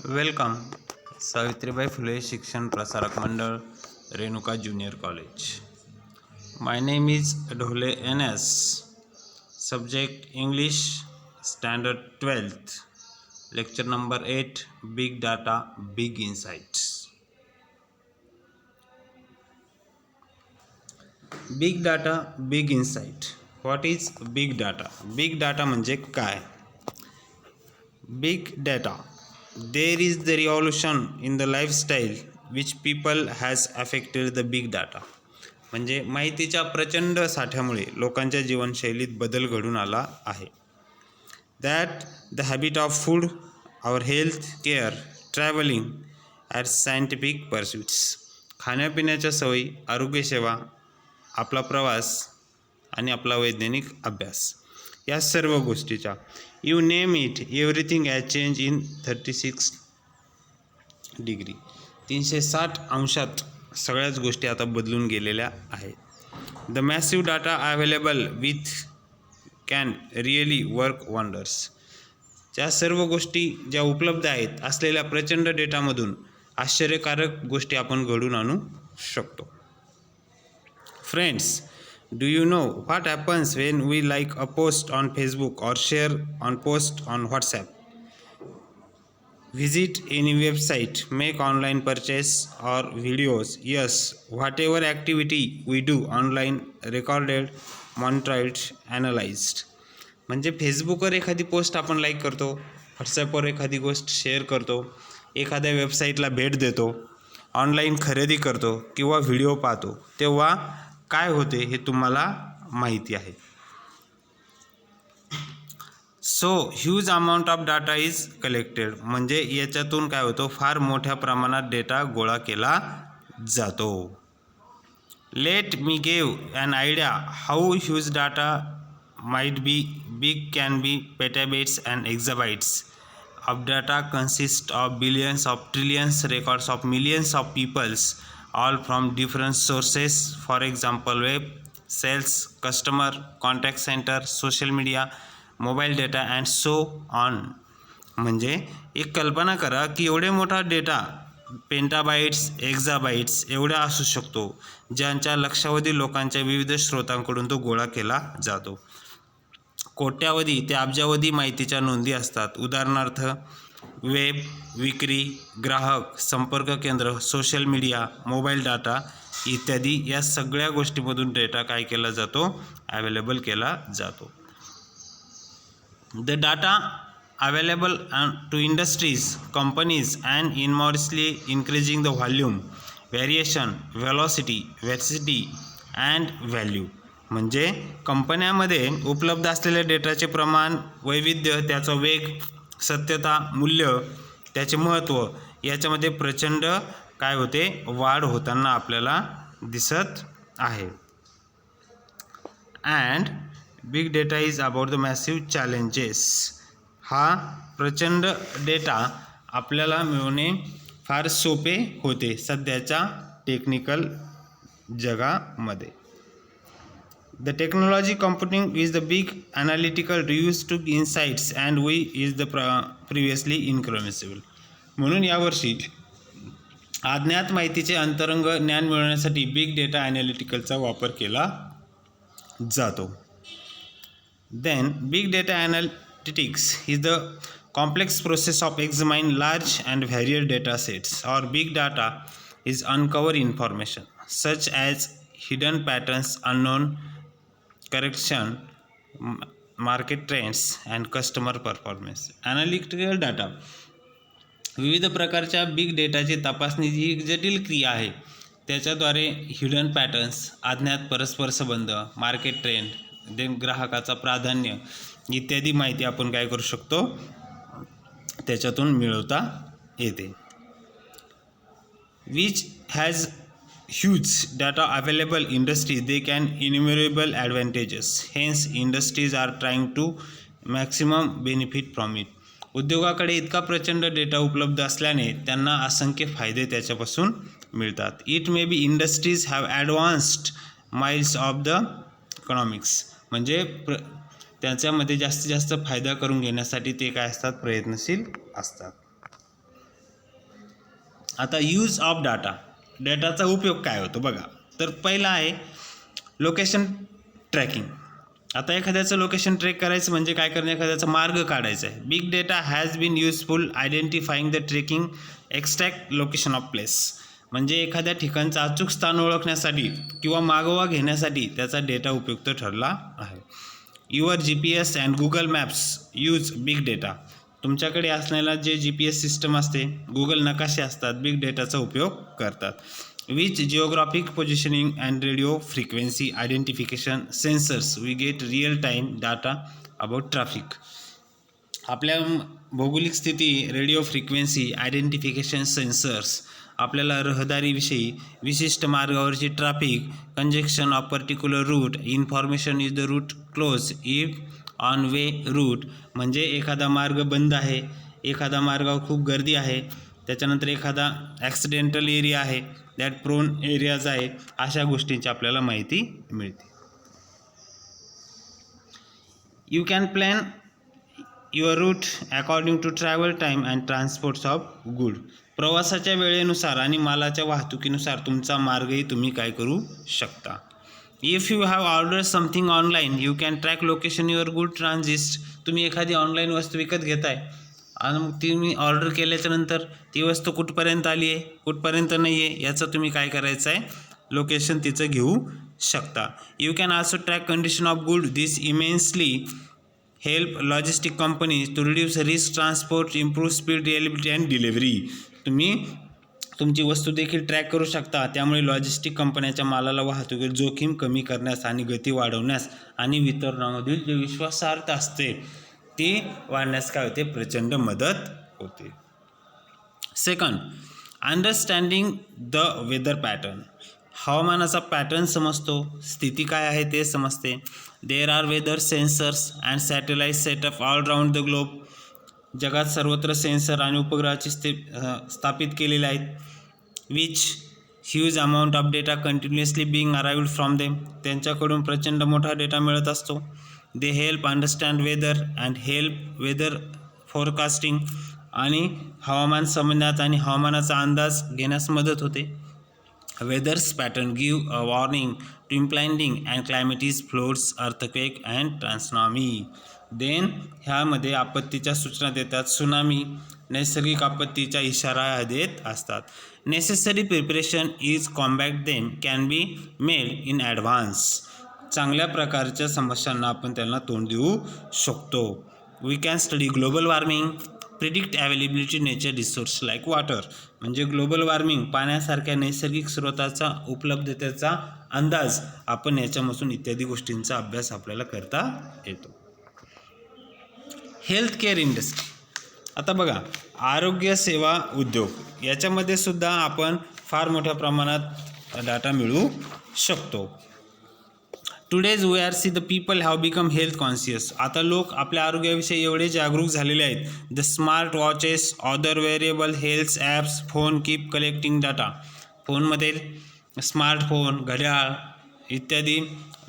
Welcome. Savitribai Phule शिक्षण Prasarak Mandal, Renuka junior college. My name is Dhole NS. Subject English, standard 12th. Lecture number 8, big data, big insights. Big data, big insight. What is big data? Big data म्हणजे काय? Big data. There is the revolution in the lifestyle which people has affected the big data. म्हणजे माहितीच्या प्रचंड साठ्यामुळे लोकांच्या जीवनशैलीत बदल घडून आला आहे. That the habit of food, our health care, traveling, and scientific pursuits. खाण्यापिण्याच्या सवयी, आरोग्यसेवा, आपला प्रवास आणि आपला वैज्ञानिक अभ्यास या सर्व गोष्टीच्या you name it, everything has change in 36 degree. 360 अंशात सगळ्याच गोष्टी आता बदलून गेलेल्या आहेत. The massive data available with can really work wonders. ज्या सर्व गोष्टी ज्या उपलब्ध आहेत असलेल्या प्रचंड डेटामधून आश्चर्यकारक गोष्टी आपण घडून आणू शकतो. Friends, do you know what happens when we like a post on Facebook or share on post on WhatsApp? Visit any website, make online purchase or videos. Yes, whatever activity we do online recorded, monitored, analyzed. म्हणजे फेसबुकवर एखादी post आपण like करतो, व्हॉट्सॲपवर एखादी गोष्ट share करतो, एखाद्या वेबसाईटला भेट देतो, ऑनलाईन खरेदी करतो किंवा व्हिडिओ पाहतो, तेव्हा काय होते हे तुम्हाला माहिती आहे. So huge amount of data is collected. म्हणजे याच्यातून काय होतं, फार मोठ्या प्रमाणात डेटा गोळा केला जातो. Let me give an idea how huge data might be. Big can be petabytes and exabytes of data consist of billions of trillions records of millions of peoples, all from different sources. For example, web, sales, customer, contact center, social media, mobile data and so on. म्हणजे एक कल्पना करा की एवढे मोठा data पेंटाबाइट्स, एक्झाबाइट्स एवढा असू शकतो, ज्यांच्या लक्षावधी लोकांच्या विविध स्रोतांकडून तो गोळा केला जातो. कोट्यावधी ते अब्जावधी माहितीच्या नोंदी असतात. उदाहरणार्थ वेब, विक्री, ग्राहक, संपर्क केंद्र, सोशल मीडिया, मोबाईल डाटा इत्यादी या सगळ्या गोष्टींमधून डेटा काय केला जातो, अवेलेबल केला जातो. The data available to industries, companies and enormously increasing the volume, variation, velocity, veracity and value. म्हणजे कंपन्यांमध्ये उपलब्ध असलेल्या डेटाचे प्रमाण, वैविध्य, त्याचा वेग, सत्यता, मूल्य, त्याचे महत्त्व याच्यामध्ये प्रचंड काय होते, वाढ होताना आपल्याला दिसत आहे. And big data is about the massive challenges. हा प्रचंड डेटा आपल्याला मिळवणे फार सोपे होते सध्याच्या टेक्निकल जगामध्ये. The technology computing is the big analytical use to insights and we is the previously incomprehensible. म्हणून यावर्षी अज्ञात माहितीचे अंतरंग ज्ञान मिळवण्यासाठी बिग डेटा ॲनालिटिकलचा वापर केला जातो. Then big data analytics is the complex process of examining large and varied data sets. Or big data is uncover information such as hidden patterns, unknown correction, market trends and customer performance. Analytical data विविध प्रकारच्या big डेटाची तपासणी ही एक जटिल क्रिया आहे. त्याच्याद्वारे hidden patterns, अज्ञात परस्पर संबंध, मार्केट ट्रेंड, देन ग्राहकाचा प्राधान्य इत्यादी माहिती आपण काय करू शकतो, त्याच्यातून मिळवता येते. Which has huge data available industries, they can innumerable advantages, hence industries are trying to maximum benefit from it. उद्योगाकडे इतका प्रचंड डेटा उपलब्ध असल्याने त्यांना असंख्य फायदे त्याच्यापासून मिळतात. It may be industries have advanced miles of the economics. म्हणजे त्याच्यामध्ये जास्तीत जास्त फायदा करून घेण्यासाठी ते काय असतात, प्रयत्नशील असतात. आता यूज ऑफ डेटाचा उपयोग काय होतो बघा. तर पहिला आहे लोकेशन ट्रॅकिंग. आता एखाद्याचं लोकेशन ट्रॅक करायचं म्हणजे काय करणं, एखाद्याचा मार्ग काढायचा आहे. Big data has been useful identifying the tracking extract location of place. म्हणजे एखाद्या ठिकाणचं अचूक स्थान ओळखण्यासाठी किंवा मागोवा घेण्यासाठी त्याचा डेटा उपयुक्त ठरला आहे. Your GPS and Google maps use big data. तुमच्याकडे असलेला जे GPS सिस्टम असते, गुगल नकाशे असतात, बिग डेटाचा उपयोग करतात. Which geographic positioning and radio frequency identification sensors we get real time data about traffic. आपल्या भौगोलिक स्थिती, रेडिओ फ्रिक्वेन्सी आयडेंटिफिकेशन सेन्सर्स आपल्याला रहदारीविषयी, विशिष्ट मार्गावरची traffic, congestion of particular route, information is the route close if on way route. म्हणजे एखादा मार्ग बंद आहे, एखादा मार्गावर खूप गर्दी आहे, त्याच्यानंतर एखादा ॲक्सिडेंटल एरिया आहे, दॅट प्रोन एरियाज आहे, अशा गोष्टींची आपल्याला माहिती मिळते. You can plan your route according to travel time and transports of good. प्रवासाच्या वेळेनुसार आणि मालाच्या वाहतुकीनुसार तुमचा मार्गही तुम्ही काय करू शकता. If you have order something online you can track location your good transit. तुम्ही एखादी ऑनलाईन वस्तू विकत घेताय आणि मग तुम्ही ऑर्डर केल्याच्यानंतर ती वस्तू कुठपर्यंत आली आहे, कुठपर्यंत नाही आहे, याचं तुम्ही काय करायचं आहे, लोकेशन तिचं घेऊ शकता. You can also track condition of good. This immensely help logistic companies to reduce risk transport, improve speed, reliability and delivery. तुम्ही तुमची वस्तू देखील ट्रॅक करू शकता. त्यामुळे लॉजिस्टिक कंपन्याच्या मालाला वाहतुकीत जोखीम कमी करण्यास आणि गती वाढवण्यास आणि वितरणामधील जे विश्वासार्हता असते ती वाढण्यास काय होते, प्रचंड मदत होते. Second, understanding the weather pattern. हवामानाचा पॅटर्न समजतो, स्थिती काय आहे ते समजते. There are weather sensors and satellite setup all round the globe. जगात सर्वत्र सेन्सर आणि उपग्रहाची स्थापित केलेले आहेत. Which huge amount of data continuously being arrived from them. त्यांच्याकडून प्रचंड मोठा डेटा मिळत असतो. They help understand weather and help weather forecasting. आणि हवामान समजण्यात आणि हवामानाचा अंदाज घेण्यास मदत होते. वेदर्स pattern give a warning to impending and calamities, floods, earthquake and tsunami. Then ह्यामध्ये आपत्तीच्या सूचना देतात. सुनामी, नैसर्गिक आपत्तीचा इशारा देत असतात. Necessary preparation is combat them can be made in advance. चांगल्या प्रकारच्या समस्यांना आपण त्यांना तोंड देऊ शकतो. We can study global warming, predict availability nature resource like water. म्हणजे ग्लोबल वॉर्मिंग, पाण्यासारख्या नैसर्गिक स्रोताचा उपलब्धतेचा अंदाज आपण याच्यापासून इत्यादी गोष्टींचा अभ्यास आपल्याला करता येतो. Health care industry. आता बघा, आरोग्य सेवा उद्योग याच्यामध्ये सुद्धा आपण फार मोठ्या प्रमाणात डाटा मिळवू शकतो. Todays we are see the people have become health conscious. आता लोक आपल्या आरोग्याविषयी एवढे जागरूक झालेले आहेत. The smart watches, other wearable health apps, phone keep collecting data. फोनमध्ये स्मार्टफोन, घड्याळ इत्यादी,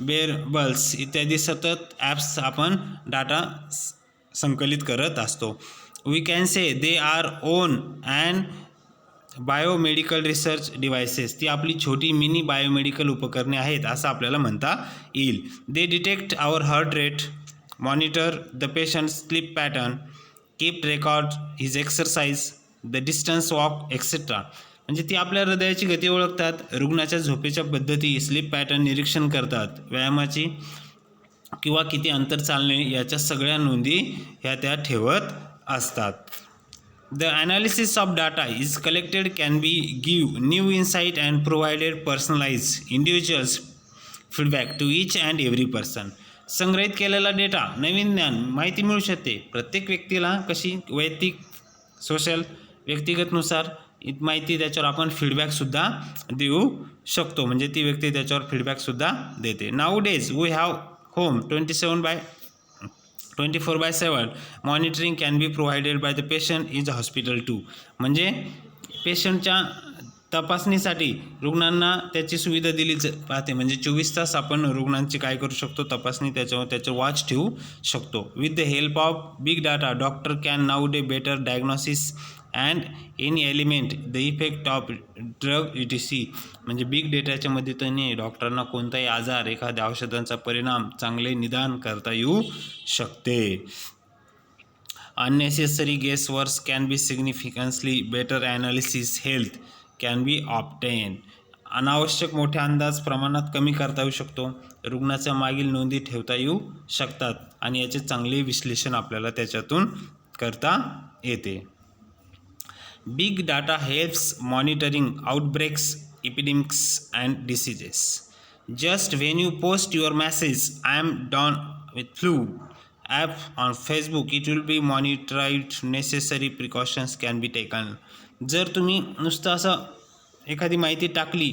वेअरेबल्स इत्यादी सतत ॲप्स आपण डाटा संकलित करत असतो. We can say they are own and biomedical research devices. ती आपली छोटी मिनी बायोमेडिकल उपकरणे आहेत असं आपल्याला म्हणता येईल. They detect our heart rate, monitor the patient sleep pattern, keep record his exercise, the distance walk etcetera. म्हणजे ती आपल्या हृदयाची गती ओळखतात, रुग्णाच्या झोपेच्या पद्धती, स्लीप पॅटर्न निरीक्षण करतात, व्यायामाची किंवा किती अंतर चालणे याच्या सगळ्या नोंदी ह्या त्या ठेवत असतात. The analysis of data is collected can be give new insight and provided personalized individuals feedback to each and every person. संग्रहित केलेला डेटा, नवीन ज्ञान, माहिती मिळू शकते. प्रत्येक व्यक्तीला कशी वैयक्तिक, सोशल, व्यक्तिगतनुसार माहिती त्याच्यावर आपण फीडबॅकसुद्धा देऊ शकतो. म्हणजे ती व्यक्ती त्याच्यावर फीडबॅकसुद्धा देते. Now days we have home 24/7 monitoring can be provided by the patient is hospital to. म्हणजे पेशंटच्या तपासणीसाठी रुग्णांना त्याची सुविधा दिली पाहते, म्हणजे 24 तास आपण रुग्णांची काय करू शकतो, तपासणी त्याच्यावर वॉच ठेवू शकतो. With the help of big data doctor can now day better diagnosis and any element the effect of drug ETC. म्हणजे बिग डेटाच्या मदतीने डॉक्टरांना कोणताही आजार, एखाद्या औषधांचा परिणाम चांगले निदान करता येऊ शकते. Unnecessary guesswork can be significantly better analysis health can be obtained. अनावश्यक मोठे अंदाज प्रमाणात कमी करता येऊ शकतो, रुग्णाच्या मागील नोंदी ठेवता येऊ शकतात आणि याचे चांगले विश्लेषण आपल्याला त्याच्यातून करता येते. Big data helps monitoring outbreaks, epidemics and diseases. Just when you post your message, I am done with flu app on Facebook, it will be monitored, necessary precautions can be taken. जर तुम्ही नुसतं असं एखादी माहिती टाकली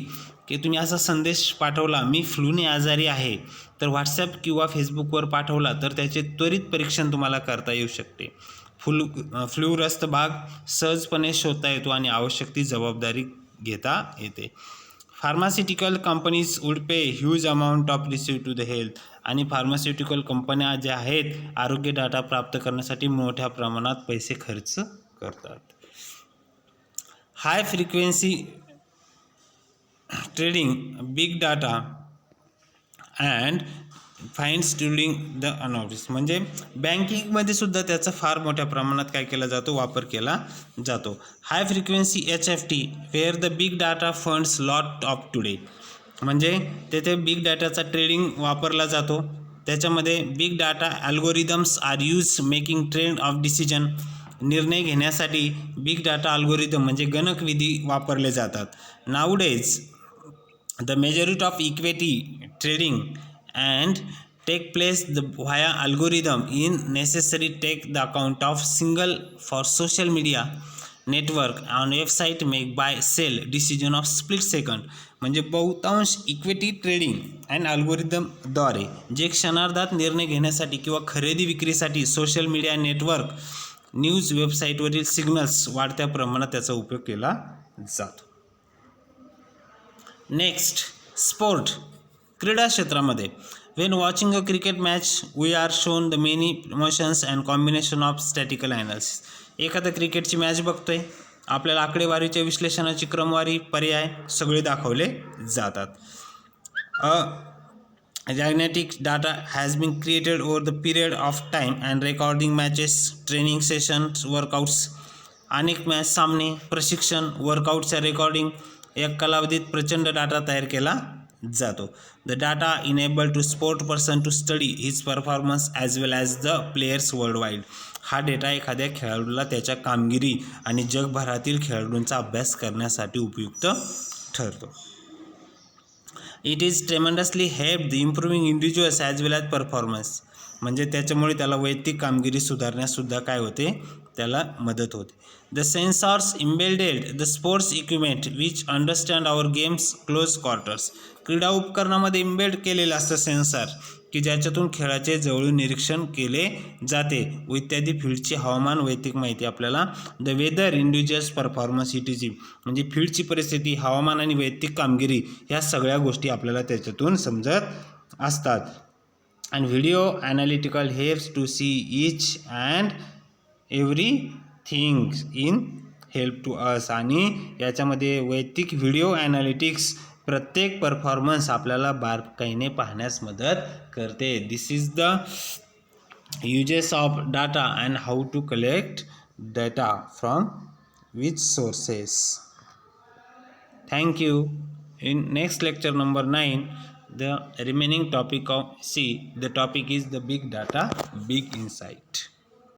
की तुम्ही असा संदेश पाठवला, मी फ्लूने आजारी आहे, तर व्हॉट्सॲप किंवा फेसबुकवर पाठवला तर त्याचे त्वरित परीक्षण तुम्हाला करता येऊ शकते. फ्लूग्रस्त भाग सहजपणे शोधता येतो आणि आवश्यक ती जबाबदारी घेता येते. Pharmaceutical companies would pay huge amount of receive to the health. आणि फार्मास्युटिकल कंपन्या ज्या आहेत आरोग्य डाटा प्राप्त करण्यासाठी मोठ्या प्रमाणात पैसे खर्च करतात. High frequency trading big data and finds during the analysis. म्हणजे बँकिंगमध्ये सुद्धा त्याचा फार मोठ्या प्रमाणात काय केला जातो, वापर केला जातो. High frequency HFT where the big data funds lot of today. म्हणजे तेथे बिग डाटाचा ट्रेडिंग वापरला जातो. त्याच्यामध्ये big data algorithms are use making trend of decision. निर्णय घेण्यासाठी बिग डाटा अल्गोरिदम म्हणजे गणकविधी वापरले जातात. Nowadays the majority of equity trading and take place via algorithm in necessary take the account of single for social media network on website make buy sell decision of split second. म्हणजे बहुतांश equity trading and अल्गोरिदमद्वारे जे क्षणार्धात निर्णय घेण्यासाठी किंवा खरेदी विक्रीसाठी social media network, news वेबसाईटवरील सिग्नल्स वाढत्या प्रमाणात त्याचा उपयोग केला जातो. Next, sport. क्रीडा क्षेत्रामध्ये when watching a cricket match we are shown the many emotions and combination of statistical analysis. एखादा क्रिकेटची मॅच बघतोय, आपल्याला आकडेवारीच्या विश्लेषणाची क्रमवारी, पर्याय सगळे दाखवले जातात. Genetic data has been created over the period of time and recording matches, training sessions, workouts. अनेक मॅच सामने, प्रशिक्षण, वर्कआउटच्या रेकॉर्डिंग या कालावधीत प्रचंड डाटा तयार केला जातो. The data enable to sport person to study his performance as well as the players worldwide. हा डेटा एखाद्या खेळाडूला त्याच्या कामगिरी आणि जगभरातील खेळाडूंचा अभ्यास करण्यासाठी उपयुक्त ठरतो. It is tremendously help improving individuals as well as performance. म्हणजे त्याच्यामुळे त्याला वैयक्तिक कामगिरी सुधारण्यासुद्धा काय होते, त्याला मदत होते. The sensors embedded the sports equipment which understand our games close quarters. क्रीडा उपकरणामध्ये इम्बेल्ड केलेलं असतं सेन्सर की ज्याच्यातून खेळाचे जवळून निरीक्षण केले जाते व इत्यादी फील्डची हवामान, वैयक्तिक माहिती आपल्याला. The weather, individual's performance ETC. म्हणजे फील्डची परिस्थिती, हवामान आणि वैयक्तिक कामगिरी ह्या सगळ्या गोष्टी आपल्याला त्याच्यातून समजत असतात. And video analytical helps to see each and every things in help to us. आणि याच्यामध्ये वैयक्तिक व्हिडिओ ॲनालिटिक्स प्रत्येक परफॉर्मन्स आपल्याला बारकाईने पाहण्यास मदत करते. This is the uses of data and how to collect data from which sources. Thank you. In next lecture number 9, the remaining topic of C, the topic is the big data, big insight.